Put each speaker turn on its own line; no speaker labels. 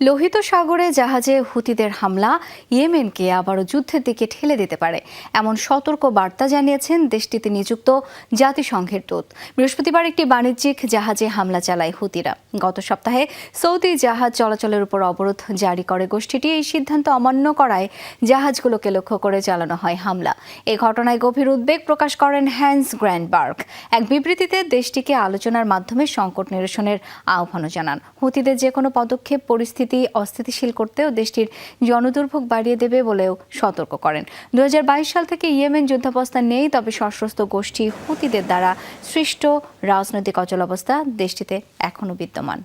লোহিত সাগরে জাহাজে হুতিদের হামলা ইয়েমেনকে আবারও যুদ্ধের দিকে ঠেলে দিতে পারে এমন সতর্ক বার্তা জানিয়েছেন দেশটিতে নিযুক্ত জাতিসংঘের দূত। বৃহস্পতিবার একটি বাণিজ্যিক জাহাজে হামলা চালায় হুতিরা। গত সপ্তাহে সৌদি জাহাজ চলাচলের উপর অবরোধ জারি করে গোষ্ঠীটি। এই সিদ্ধান্ত অমান্য করায় জাহাজগুলোকে লক্ষ্য করে চালানো হয় হামলা। এই ঘটনায় গভীর উদ্বেগ প্রকাশ করেন হ্যান্স গ্র্যান্ডবার্গ। এক বিবৃতিতে দেশটিকে আলোচনার মাধ্যমে সংকট নিরসনের আহ্বানও জানান। হুতিদের যে কোনো পদক্ষেপ পরিস্থিতি অস্থিতিশীল করতেও দেশটির জনদুর্ভোগ বাড়িয়ে দেবে বলেও সতর্ক করেন। 2022 সাল থেকে ইয়েমেন যুদ্ধাবস্থা নেই, তবে সশস্ত্র গোষ্ঠী হুতিদের দ্বারা সৃষ্ট রাজনৈতিক অচলাবস্থা দেশটিতে এখনও বিদ্যমান।